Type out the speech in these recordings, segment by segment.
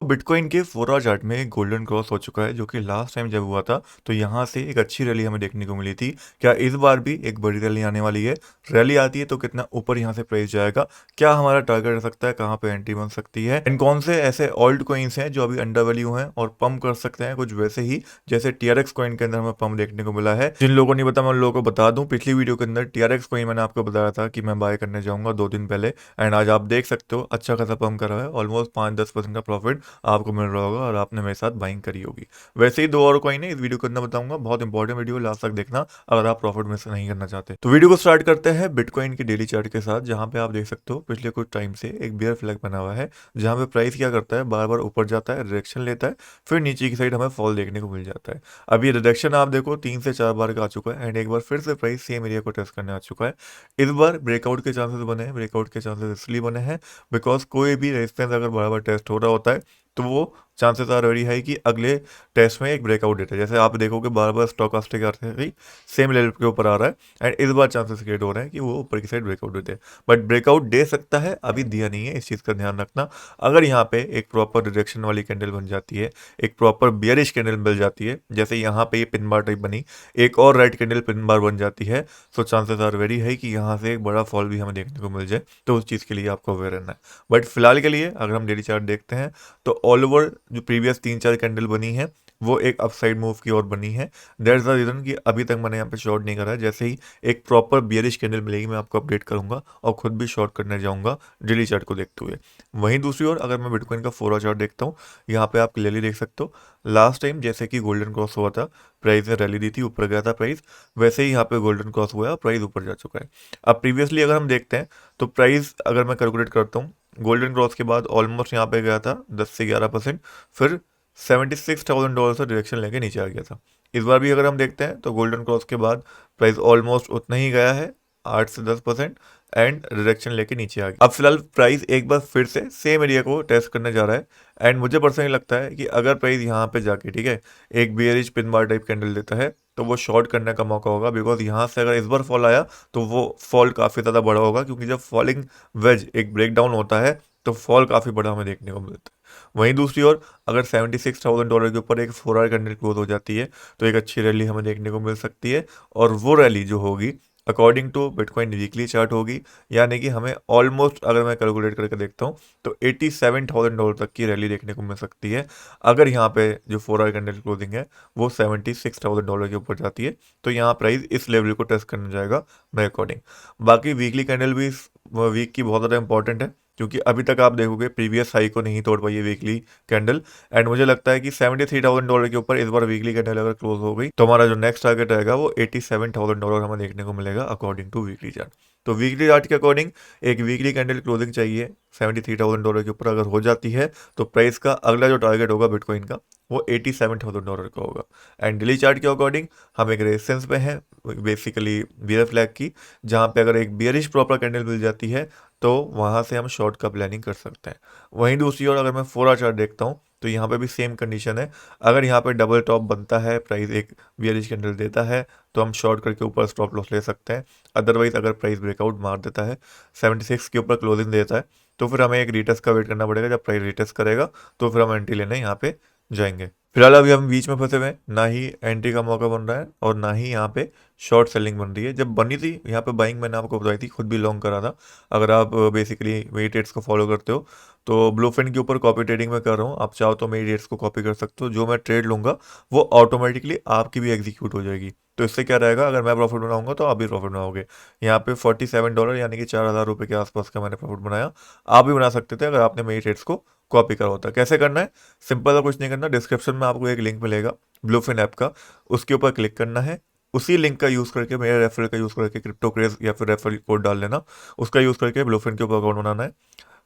Bitcoin के 4 our chart में एक गोल्डन क्रॉस हो चुका है, जो कि लास्ट टाइम जब हुआ था तो यहाँ से एक अच्छी रैली हमें देखने को मिली थी। क्या इस बार भी एक बड़ी रैली आने वाली है? रैली आती है तो कितना ऊपर यहाँ से प्राइस जाएगा? क्या हमारा टारगेट रह सकता है? कहाँ पे एंट्री बन सकती है? एंड कौन से ऐसे ऑल्ट कॉइन्स हैं जो अभी अंडर वैल्यू हैं और पंप कर सकते हैं कुछ वैसे ही, जैसे टीआरएक्स कॉइन के अंदर हमें पंप देखने को मिला है। जिन लोगों ने बताया मैं उन लोगों को बता दूं, पिछली वीडियो के अंदर टीआरएक्स कॉइन मैंने आपको बताया था कि मैं बाय करने जाऊंगा 2 दिन पहले, एंड आज आप देख सकते हो अच्छा खासा पंप कर रहा है। ऑलमोस्ट 5-10% का प्रॉफिट आपको मिल रहा होगा और आपने मेरे साथ बाइंग करी होगी। वैसे ही 2 और कॉइन है, इस वीडियो के अंदर बताऊंगा। बहुत इंपॉर्टेंट वीडियो, लास्ट तक देखना अगर आप प्रॉफिट मिस नहीं करना चाहते। तो वीडियो को स्टार्ट करते हैं बिटकॉइन के डेली चार्ट के साथ, जहां पे आप देख सकते हो पिछले कुछ टाइम से एक बियर फ्लैग बना हुआ है, जहां पे प्राइस क्या करता है, बार बार ऊपर जाता है, रिएक्शन लेता है, फिर नीचे की साइड हमें फॉल देखने को मिल जाता है। अब ये रिडक्शन आप देखो 3 से 4 बार का आ चुका है, एंड एक बार फिर से प्राइस सेम एरिया को टेस्ट करने आ चुका है। इस बार ब्रेकआउट के चांसेस बने हैं। ब्रेकआउट के चांसेस इसलिए बने हैं बिकॉज कोई भी रेजिस्टेंस अगर बार बार टेस्ट हो रहा होता है तो वो चांसेस आर वेरी हाई कि अगले टेस्ट में एक ब्रेकआउट देता है। जैसे आप देखोगे बार बार स्टॉकास्टिक आते ही सेम लेवल के ऊपर आ रहा है, एंड इस बार चांसेस क्रिएट हो रहे हैं कि वो ऊपर की साइड ब्रेकआउट देते हैं। बट ब्रेकआउट दे सकता है, अभी दिया नहीं है, इस चीज़ का ध्यान रखना। अगर यहाँ पे एक प्रॉपर रिजेक्शन वाली कैंडल बन जाती है, एक प्रॉपर बियरिश कैंडल मिल जाती है, जैसे यहाँ पे ये पिन बार टाइप बनी, एक और रेड कैंडल पिन बार बन जाती है, तो चांसेस आर वेरी हाई कि यहाँ से एक बड़ा फॉल भी हमें देखने को मिल जाए। तो उस चीज़ के लिए आपको अवेयर रहना है। बट फिलहाल के लिए अगर हम डेली चार्ट देखते हैं तो ऑल ओवर जो प्रीवियस 3-4 कैंडल बनी है वो एक अपसाइड मूव की ओर बनी है। दैट्स द रीजन कि अभी तक मैंने यहाँ पे शॉर्ट नहीं करा है। जैसे ही एक प्रॉपर बियरिश कैंडल मिलेगी मैं आपको अपडेट करूंगा और खुद भी शॉर्ट करने जाऊंगा डेली चार्ट को देखते हुए। वहीं दूसरी ओर अगर मैं बिटकॉइन का 4 आवर चार्ट देखता हूँ, यहाँ पे आप क्लियरली देख सकते हो लास्ट टाइम जैसे कि गोल्डन क्रॉस हुआ था, प्राइस ने रैली दी थी, ऊपर गया था प्राइस, वैसे ही यहाँ पे गोल्डन क्रॉस हुआ है, प्राइस ऊपर जा चुका है। अब प्रीवियसली अगर हम देखते हैं तो प्राइस अगर मैं कैलकुलेट करता हूँ, गोल्डन क्रॉस के बाद ऑलमोस्ट यहाँ पे गया था 10 से 11%, फिर $76,000 से डायरेक्शन लेके नीचे आ गया था। इस बार भी अगर हम देखते हैं तो गोल्डन क्रॉस के बाद प्राइस ऑलमोस्ट उतना ही गया है, 8 से 10%, एंड रिडक्शन लेके नीचे आ गया। अब फिलहाल प्राइस एक बार फिर से सेम एरिया को टेस्ट करने जा रहा है, एंड मुझे पर्सनली लगता है कि अगर प्राइस यहाँ पे जाके ठीक है एक bearish pin bar type candle देता है तो वो शॉर्ट करने का मौका होगा। बिकॉज यहाँ से अगर इस बार फॉल आया तो वो फॉल काफ़ी ज़्यादा बड़ा होगा, क्योंकि जब फॉलिंग वेज एक ब्रेकडाउन होता है तो फॉल काफ़ी बड़ा हमें देखने को मिलता है। वहीं दूसरी ओर अगर $76,000 के ऊपर एक 4 आवर कैंडल क्लोज हो जाती है तो एक अच्छी रैली हमें देखने को मिल सकती है, और वो रैली जो होगी according to bitcoin weekly chart होगी, यानी कि हमें ऑलमोस्ट अगर मैं कैलकुलेट करके देखता हूँ तो $87,000 तक की रैली देखने को मिल सकती है। अगर यहाँ पे जो 4 आवर कैंडल क्लोजिंग है वो $76,000 के ऊपर जाती है तो यहाँ प्राइस इस लेवल को टेस्ट करने जाएगा मेरे अकॉर्डिंग। बाकी वीकली कैंडल भी इस वीक की बहुत ज़्यादा इंपॉर्टेंट है, क्योंकि अभी तक आप देखोगे प्रीवियस हाई को नहीं तोड़ पाई है वीकली कैंडल, एंड मुझे लगता है कि $73,000 के ऊपर इस बार वीकली कैंडल अगर क्लोज हो गई तो हमारा जो नेक्स्ट टारगेट रहेगा वो $87,000 हमें देखने को मिलेगा अकॉर्डिंग टू वीकली चार्ट। तो वीकली चार्ट के अकॉर्डिंग एक वीकली कैंडल क्लोजिंग चाहिए $73,000 के ऊपर अगर हो जाती है तो प्राइस का अगला जो टारगेट होगा बिटकॉइन का वो $87,000 का होगा। एंड डेली चार्ट के अकॉर्डिंग हम एक रेजिस्टेंस पे हैं, बेसिकली बियर फ्लैग की, जहाँ पे अगर एक बियरिश प्रॉपर कैंडल मिल जाती है तो वहाँ से हम शॉर्ट का प्लानिंग कर सकते हैं। वहीं दूसरी ओर अगर मैं 4 आवर चार्ट देखता हूँ तो यहाँ पे भी सेम कंडीशन है। अगर यहाँ पे डबल टॉप बनता है, प्राइस एक बियरिश कैंडल देता है तो हम शॉर्ट करके ऊपर स्टॉप लॉस ले सकते हैं। अदरवाइज अगर प्राइस ब्रेकआउट मार देता है, 76 के ऊपर क्लोजिंग देता है, तो फिर हमें एक रीटेस्ट का वेट करना पड़ेगा। जब प्राइस रीटेस्ट करेगा तो फिर हम एंट्री लेने यहाँ पे जाएंगे। फिलहाल अभी हम बीच में फंसे हुए हैं, ना ही एंट्री का मौका बन रहा है और ना ही यहाँ पे शॉर्ट सेलिंग बन रही है। जब बनी थी यहाँ पे बाइंग मैंने आपको बताई थी, खुद भी लॉन्ग करा था। अगर आप बेसिकली मेरी ट्रेड्स को फॉलो करते हो तो ब्लूफिन के ऊपर कॉपी ट्रेडिंग में कर रहा हूँ, आप चाहो तो मेरी ट्रेड्स को कॉपी कर सकते हो। जो मैं ट्रेड लूँगा वो ऑटोमेटिकली आपकी भी एग्जीक्यूट हो जाएगी। तो इससे क्या रहेगा, अगर मैं प्रॉफिट बनाऊंगा तो आप भी प्रॉफिट बनाओगे। यहाँ पे $47 यानी कि $4,000 के आसपास का मैंने प्रॉफिट बनाया। आप भी बना सकते थे अगर आपने मेरी ट्रेड्स को कॉपी करा होता। कैसे करना है, सिंपल सा कुछ नहीं करना, डिस्क्रिप्शन में आपको एक लिंक मिलेगा ब्लूफिन ऐप का, उसके ऊपर क्लिक करना है। उसी लिंक का यूज़ करके, मेरे रेफरल का यूज़ करके, क्रिप्टो क्रेज या फिर रेफरल कोड डाल लेना, उसका यूज़ करके ब्लूफिन के ऊपर अकाउंट बनाना है।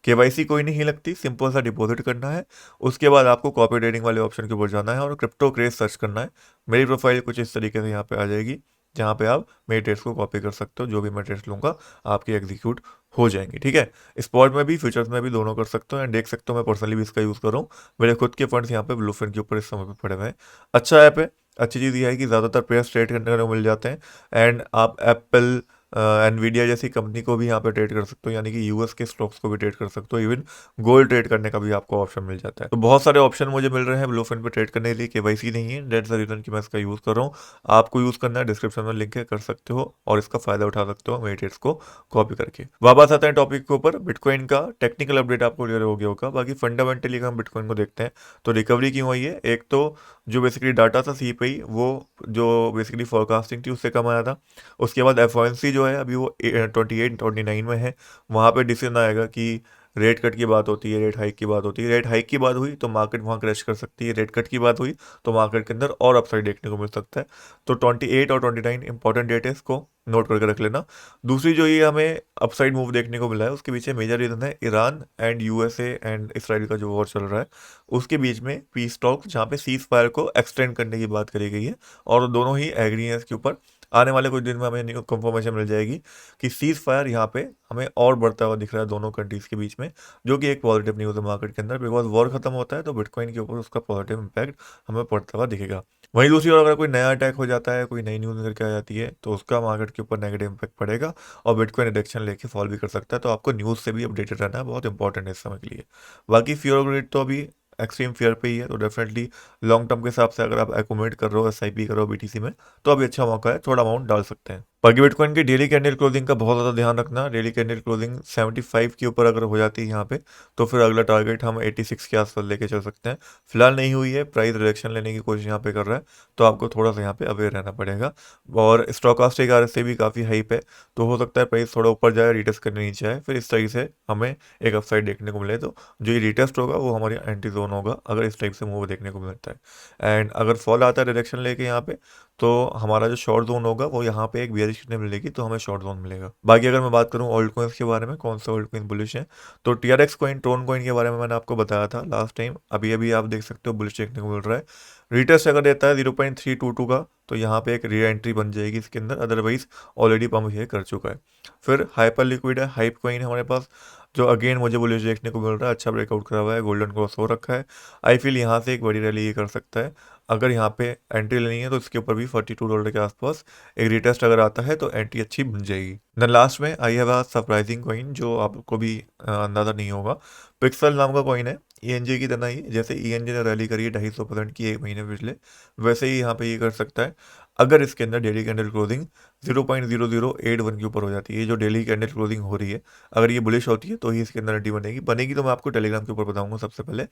केवाईसी कोई नहीं लगती, सिंपल सा डिपॉजिट करना है। उसके बाद आपको कॉपी ट्रेडिंग वाले ऑप्शन के ऊपर जाना है और क्रिप्टो क्रेज सर्च करना है। मेरी प्रोफाइल कुछ इस तरीके से यहाँ पे आ जाएगी, जहाँ पे आप मेरे ट्रेड्स को कॉपी कर सकते हो। जो भी मैं ट्रेड्स लूँगा आपकी एग्जीक्यूट हो जाएंगी, ठीक है। स्पॉट में भी फ्यूचर्स में भी दोनों कर सकते हो, एंड देख सकते हो मैं पर्सनली भी इसका यूज़ कर रहा हूँ। मेरे खुद के फंड्स यहाँ पे ब्लूफिन के ऊपर इस समय पे पड़े हुए हैं। अच्छा ऐप है। अच्छी चीज़ ये है कि ज़्यादातर पेयर्स ट्रेड करने को मिल जाते हैं, एंड आप एप्पल एनवीडिया जैसी कंपनी को भी यहाँ पे ट्रेड कर सकते हो, यानी कि यूएस के स्टॉक्स को भी ट्रेड कर सकते हो। इवन गोल्ड ट्रेड करने का भी आपको ऑप्शन मिल जाता है। तो बहुत सारे ऑप्शन मुझे मिल रहे हैं ब्लूफिन पे ट्रेड करने के लिए। केवाईसी नहीं है, दैट्स द रीजन कि मैं इसका यूज़ कर रहा हूँ। आपको यूज़ करना है, डिस्क्रिप्शन में लिंक है, कर सकते हो और इसका फायदा उठा सकते हो मेरे ट्रेड्स को कॉपी करके। वापस आते हैं टॉपिक के ऊपर। बिटकॉइन का टेक्निकल अपडेट आपको क्लियर हो गया होगा। बाकी फंडामेंटली अगर हम बिटकॉइन को देखते हैं तो रिकवरी क्यों हुई है, एक तो जो बेसिकली डाटा था सीपीआई वो जो बेसिकली फोरकास्टिंग थी उससे कम आया था। उसके बाद एफओएमसी जो है अभी वो 28-29 में है। वहाँ पे डिसीजन आएगा कि रेट कट की बात होती है, रेट हाइक की बात होती है। रेट हाइक की बात हुई तो मार्केट वहाँ क्रैश कर सकती है, रेट कट की बात हुई तो मार्केट के अंदर और अपसाइड देखने को मिल सकता है। तो 28 और 29 इंपॉर्टेंट डेट है, इसको नोट करके रख लेना। दूसरी जो ये हमें अपसाइड मूव देखने को मिला है उसके पीछे मेजर रीजन है Iran and USA and Israel का जो वॉर चल रहा है उसके बीच में पीस टॉक, जहाँ पे सीज फायर को एक्सटेंड करने की बात करी गई है और दोनों ही एग्री हैं इसके ऊपर। आने वाले कुछ दिन में हमें कंफर्मेशन मिल जाएगी कि सीज फायर यहाँ पे हमें और बढ़ता हुआ दिख रहा है दोनों कंट्रीज के बीच में, जो कि एक पॉजिटिव न्यूज़ है मार्केट के अंदर। बिकॉज वॉर खत्म होता है तो बिटकॉइन के ऊपर उसका पॉजिटिव इंपैक्ट हमें पड़ता हुआ दिखेगा। वहीं दूसरी ओर अगर कोई नया अटैक हो जाता है, कोई नई न्यूज़ निकल के आ जाती है तो उसका मार्केट के ऊपर नेगेटिव इंपैक्ट पड़ेगा और बिटकॉइन डायरेक्शन लेके फॉल भी कर सकता है। तो आपको न्यूज़ से भी अपडेटेड रहना है, बहुत इंपॉर्टेंट है इस समय के लिए। बाकी फियर ऑफ ग्रिड तो अभी एक्सट्रीम फेयर पे ही है, तो डेफिनेटली लॉन्ग टर्म के हिसाब से अगर आप एकोमोडेट कर रहे हो, एसआईपी कर रहे हो बीटीसी में, तो अभी अच्छा मौका है, थोड़ा अमाउंट डाल सकते हैं। बाकी बिटकॉइन की डेली कैंडल क्लोजिंग का बहुत ज़्यादा ध्यान रखना। डेली कैंडल क्लोजिंग 75 के ऊपर अगर हो जाती है यहाँ पे तो फिर अगला टारगेट हम 86 के आसपास लेके चल सकते हैं। फिलहाल नहीं हुई है, प्राइस रिडक्शन लेने की कोशिश यहाँ पे कर रहा है, तो आपको थोड़ा सा यहाँ पे अवेयर रहना पड़ेगा। और स्टॉकास्टिक आरएसए भी काफ़ी हाई पे, तो हो सकता है प्राइस थोड़ा ऊपर जाए, रिटेस्ट करने नीचे आए, फिर इस तरीके से हमें एक अपसाइड देखने को मिले। तो जो ये रिटेस्ट होगा वो हमारी एंटी जोन होगा अगर इस टाइप से मूव देखने को मिलता है। एंड अगर फॉल आता है डायरेक्शन लेके यहाँ पे तो हमारा जो शॉर्ट जोन होगा वो यहाँ पे एक बियरिश कितने मिलेगी तो हमें शॉर्ट जोन मिलेगा। बाकी अगर मैं बात करूँ ऑल्ट कॉइन्स के बारे में, कौन सा ऑल्ट कॉइन बुलिश है, तो टीआरएक्स कॉइन, ट्रोन कॉइन के बारे में मैंने आपको बताया था लास्ट टाइम। अभी अभी आप देख सकते हो बुलिश देखने को मिल रहा है। रिटेस्ट अगर देता है 0.322 का तो यहाँ पे एक री एंट्री बन जाएगी इसके अंदर, अदरवाइज ऑलरेडी पम्प ये कर चुका है। फिर हाइपर लिक्विड है, हाइप कॉइन है हमारे पास, जो अगेन मुझे बुलिश देखने को मिल रहा है, अच्छा ब्रेकआउट करा हुआ है, गोल्डन क्रॉस हो रखा है। आई फील यहाँ से एक बड़ी रैली ये कर सकता है। अगर यहाँ पे एंट्री लेनी है तो इसके ऊपर भी $42 के आसपास एक रिटेस्ट अगर आता है तो एंट्री अच्छी बन जाएगी। देन लास्ट में I have a surprising coin जो आपको भी अंदाज़ा नहीं होगा। पिक्सल नाम का कॉइन है, ईएनजे की तरह ही, जैसे ईएनजे ने रैली करी है 250% की एक महीने पिछले, वैसे ही यहाँ पे ये कर सकता है अगर इसके अंदर डेली कैंडल क्लोजिंग 0.0081 के ऊपर हो जाती है। ये जो डेली कैंडल क्लोजिंग हो रही है अगर ये बुलिश होती है तो ही इसके अंदर एंट्री बनेगी। बनेगी तो मैं आपको टेलीग्राम के ऊपर बताऊंगा सबसे पहले।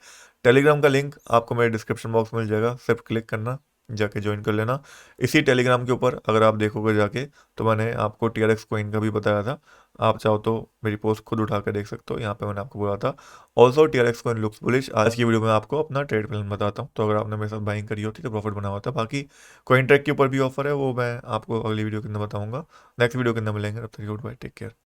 टेलीग्राम का लिंक आपको मेरे डिस्क्रिप्शन बॉक्स में मिल जाएगा, सिर्फ क्लिक करना, जाके ज्वाइन कर लेना। इसी टेलीग्राम के ऊपर अगर आप देखोगे जाके तो मैंने आपको टीआरएक्स कॉइन का भी बताया था। आप चाहो तो मेरी पोस्ट खुद उठा कर देख सकते हो, यहाँ पे मैंने आपको बोला था। Also TRX coin looks bullish. आज की वीडियो में आपको अपना ट्रेड प्लान बताता हूँ, तो अगर आपने मेरे साथ बाइंग करी होती तो प्रॉफिट बना होता। बाकी कॉइन ट्रैक के ऊपर भी ऑफर है, वो मैं आपको अगली वीडियो के अंदर बताऊंगा। नेक्स्ट वीडियो के अंदर मिलेंगे, तब तक गुड बाय, टेक केयर।